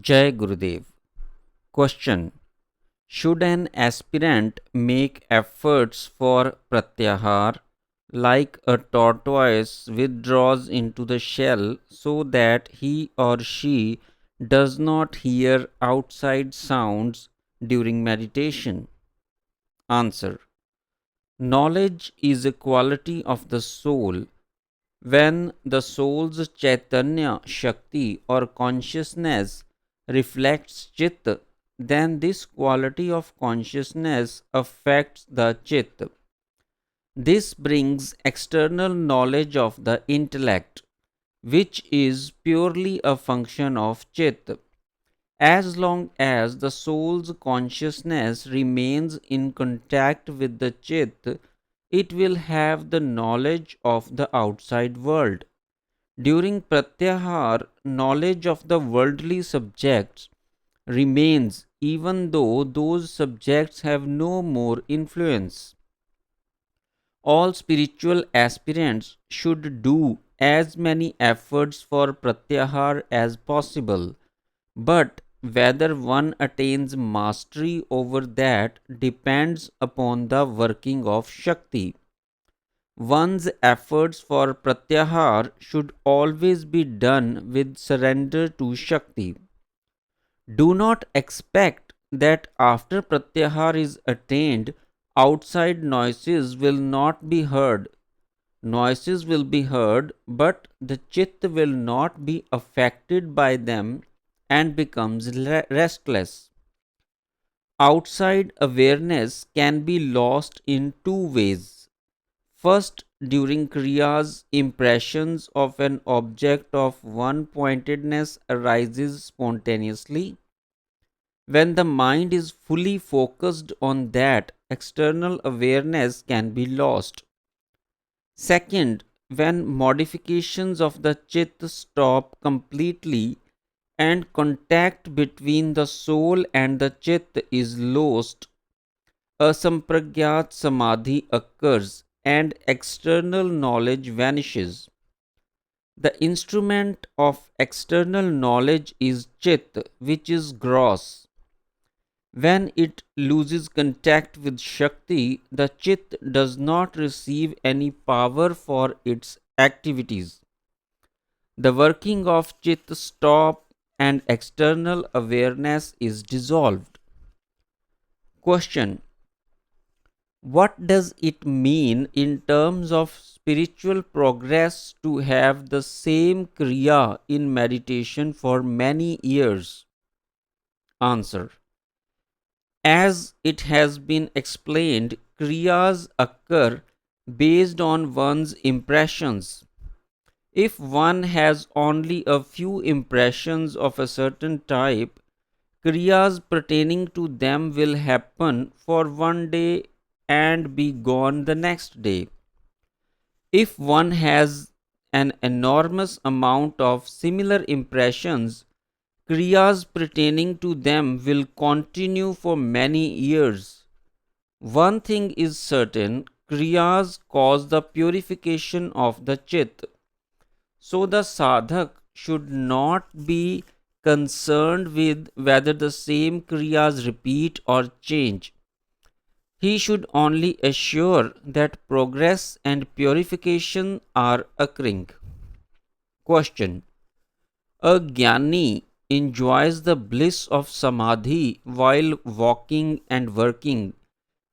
Jai Gurudev. Question: should an aspirant make efforts for pratyahar like a tortoise withdraws into the shell so that he or she does not hear outside sounds during meditation? Answer: knowledge is a quality of the soul. When the soul's Chaitanya Shakti or consciousness reflects Chit, then this quality of consciousness affects the Chit. This brings external knowledge of the intellect, which is purely a function of Chit. As long as the soul's consciousness remains in contact with the Chit, it will have the knowledge of the outside world. During pratyahar, knowledge of the worldly subjects remains even though those subjects have no more influence. All spiritual aspirants should do as many efforts for pratyahar as possible, but whether one attains mastery over that depends upon the working of Shakti. One's efforts for pratyahar should always be done with surrender to Shakti. Do not expect that after pratyahar is attained, outside noises will not be heard. Noises will be heard, but the chitta will not be affected by them and becomes restless. Outside awareness can be lost in two ways. First, during Kriya's, impressions of an object of one pointedness arises spontaneously. When the mind is fully focused on that, external awareness can be lost. Second, when modifications of the chit stop completely and contact between the soul and the chit is lost, asampragyat samadhi occurs and external knowledge vanishes. The instrument of external knowledge is chit, which is gross. When it loses contact with Shakti, the chit does not receive any power for its activities. The working of chit stops and external awareness is dissolved. Question: what does it mean in terms of spiritual progress to have the same Kriya in meditation for many years? Answer: as it has been explained, Kriyas occur based on one's impressions. If one has only a few impressions of a certain type, Kriyas pertaining to them will happen for one day and be gone the next day. If one has an enormous amount of similar impressions, Kriyas pertaining to them will continue for many years. One thing is certain: Kriyas cause the purification of the Chit. So the sadhak should not be concerned with whether the same Kriyas repeat or change. He should only assure that progress and purification are occurring. Question: a jnani enjoys the bliss of samadhi while walking and working,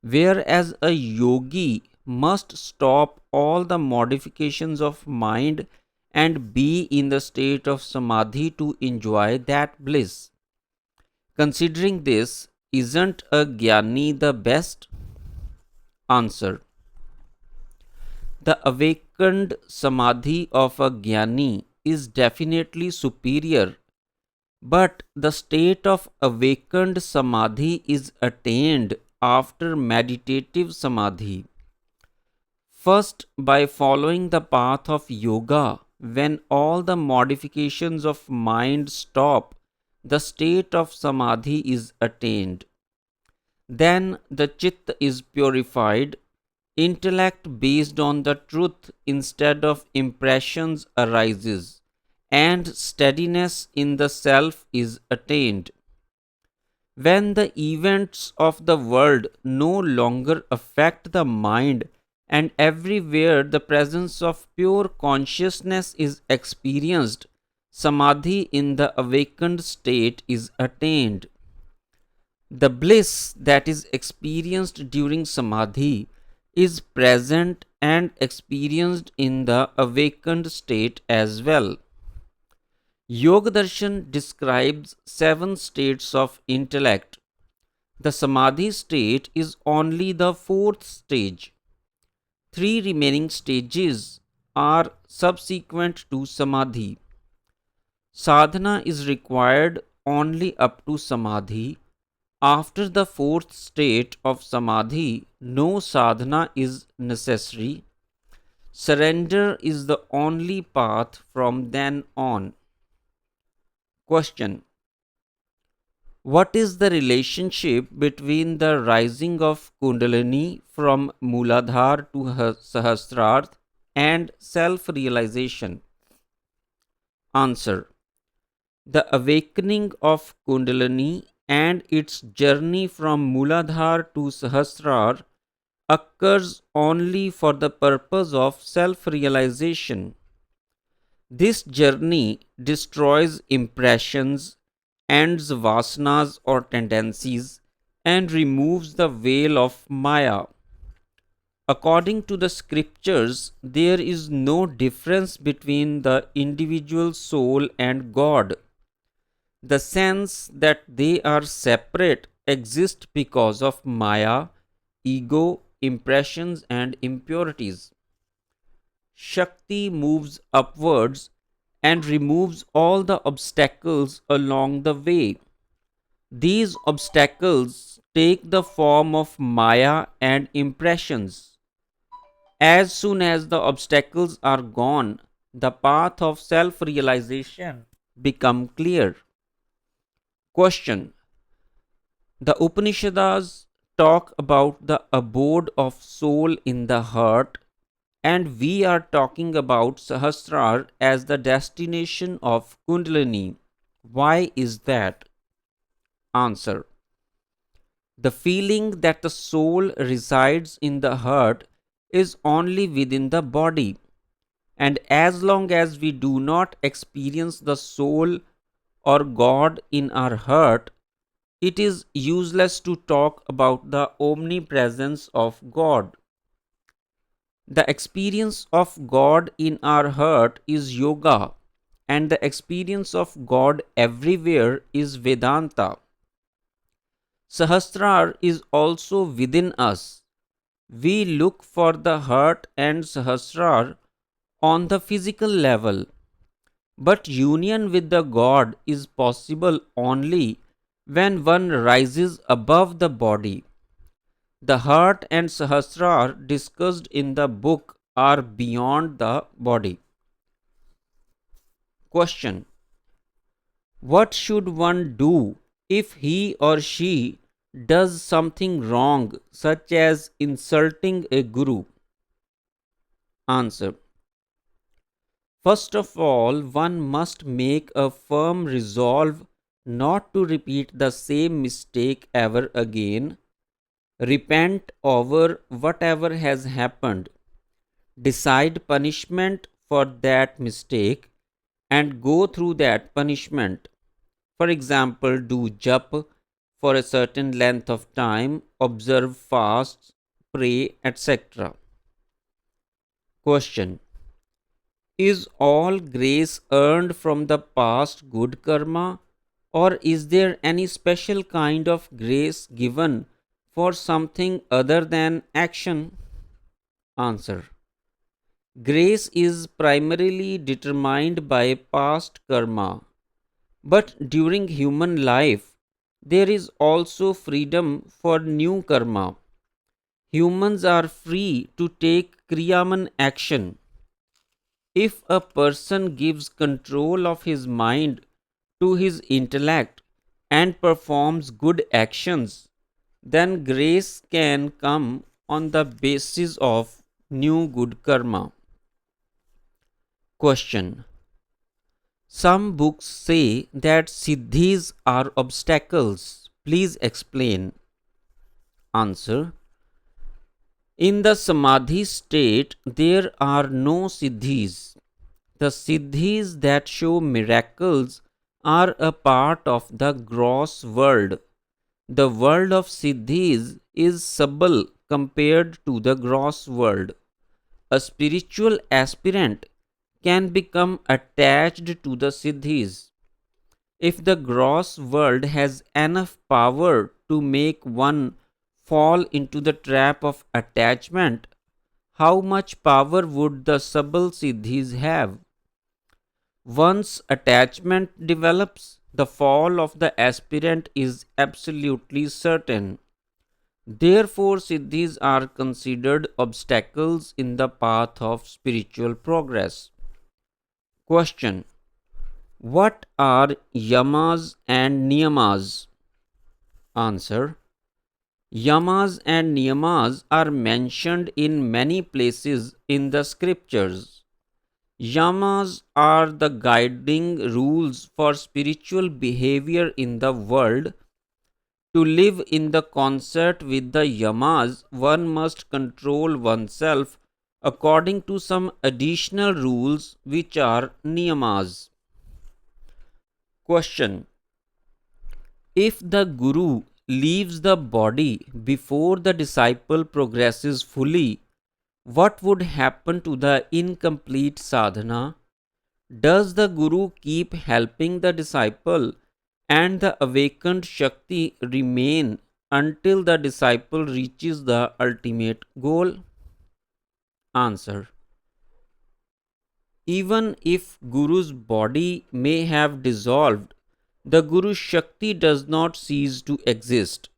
whereas a yogi must stop all the modifications of mind and be in the state of samadhi to enjoy that bliss. Considering this, isn't a jnani the best? Answer: the awakened samadhi of a jnani is definitely superior, but the state of awakened samadhi is attained after meditative samadhi. First, by following the path of yoga, when all the modifications of mind stop, the state of samadhi is attained. Then the chitta is purified, intellect based on the truth instead of impressions arises, and steadiness in the self is attained. When the events of the world no longer affect the mind and everywhere the presence of pure consciousness is experienced, samadhi in the awakened state is attained. The bliss that is experienced during samadhi is present and experienced in the awakened state as well. Yoga Darshan describes 7 states of intellect. The samadhi state is only the fourth stage. 3 remaining stages are subsequent to samadhi. Sadhana is required only up to samadhi. After the fourth state of samadhi, no sadhana is necessary. Surrender is the only path from then on. Question: what is the relationship between the rising of Kundalini from Mooladhara to Sahasrarth and self-realization? Answer: the awakening of Kundalini and its journey from Mooladhara to Sahasrar occurs only for the purpose of self-realization. This journey destroys impressions, ends vasanas or tendencies, and removes the veil of Maya. According to the scriptures, there is no difference between the individual soul and God. The sense that they are separate exists because of Maya, ego, impressions, and impurities. Shakti moves upwards and removes all the obstacles along the way. These obstacles take the form of Maya and impressions. As soon as the obstacles are gone, the path of self-realization becomes clear. Question: the Upanishads talk about the abode of soul in the heart, and we are talking about Sahasrar as the destination of Kundalini. Why is that? Answer: the feeling that the soul resides in the heart is only within the body, and as long as we do not experience the soul or God in our heart, it is useless to talk about the omnipresence of God. The experience of God in our heart is yoga, and the experience of God everywhere is Vedanta. Sahasrar is also within us. We look for the heart and Sahasrar on the physical level, but union with the God is possible only when one rises above the body. The heart and Sahasrar discussed in the book are beyond the body. Question: what should one do if he or she does something wrong, such as insulting a guru? Answer: first of all, one must make a firm resolve not to repeat the same mistake ever again. Repent over whatever has happened. Decide punishment for that mistake and go through that punishment. For example, do jap for a certain length of time, observe fasts, pray, etc. Question: is all grace earned from the past good karma, or is there any special kind of grace given for something other than action? Answer: grace is primarily determined by past karma, but during human life there is also freedom for new karma. Humans are free to take kriyaman action. If a person gives control of his mind to his intellect and performs good actions, then grace can come on the basis of new good karma. Question: Some books say that siddhis are obstacles. Please explain. Answer. In the samadhi state, there are no siddhis. The siddhis that show miracles are a part of the gross world. The world of siddhis is subtle compared to the gross world. A spiritual aspirant can become attached to the siddhis. If the gross world has enough power to make one fall into the trap of attachment, how much power would the subtle siddhis have? Once attachment develops, the fall of the aspirant is absolutely certain. Therefore, siddhis are considered obstacles in the path of spiritual progress. Question. What are yamas and niyamas? Answer. Yamas and niyamas are mentioned in many places in the scriptures. Yamas are the guiding rules for spiritual behavior in the world. To live in the concert with the yamas, one must control oneself according to some additional rules which are niyamas. Question. If the Guru leaves the body before the disciple progresses fully, what would happen to the incomplete sadhana? Does the Guru keep helping the disciple and the awakened Shakti remain until the disciple reaches the ultimate goal? Answer. Even if Guru's body may have dissolved, the Guru's Shakti does not cease to exist.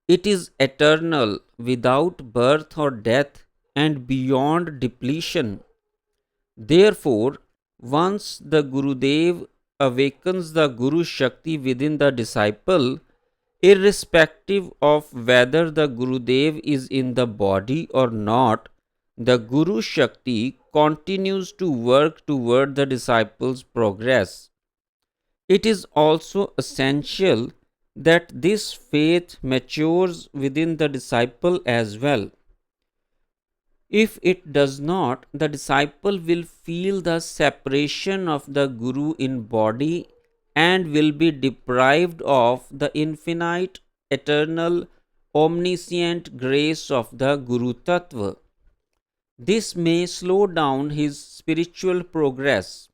It is eternal, without birth or death, and beyond depletion. Therefore, once the Gurudev awakens the Guru Shakti within the disciple, irrespective of whether the Gurudev is in the body or not, the Guru Shakti continues to work toward the disciple's progress. It is also essential that this faith matures within the disciple as well. If it does not, the disciple will feel the separation of the Guru in body and will be deprived of the infinite, eternal, omniscient grace of the Guru Tattva. This may slow down his spiritual progress.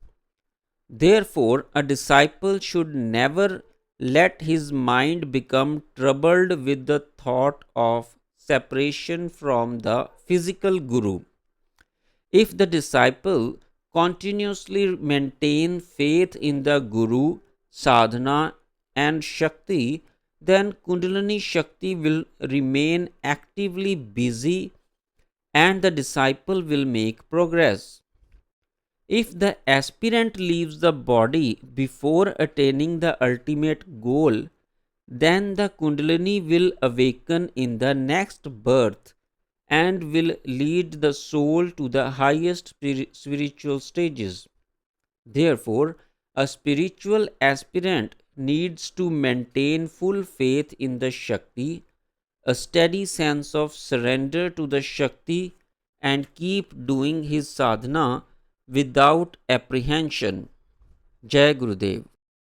Therefore, a disciple should never let his mind become troubled with the thought of separation from the physical Guru. If the disciple continuously maintain faith in the Guru, sadhana and Shakti, then Kundalini Shakti will remain actively busy and the disciple will make progress. If the aspirant leaves the body before attaining the ultimate goal, then the Kundalini will awaken in the next birth and will lead the soul to the highest spiritual stages. Therefore, a spiritual aspirant needs to maintain full faith in the Shakti, a steady sense of surrender to the Shakti, and keep doing his sadhana without apprehension. Jai Gurudev.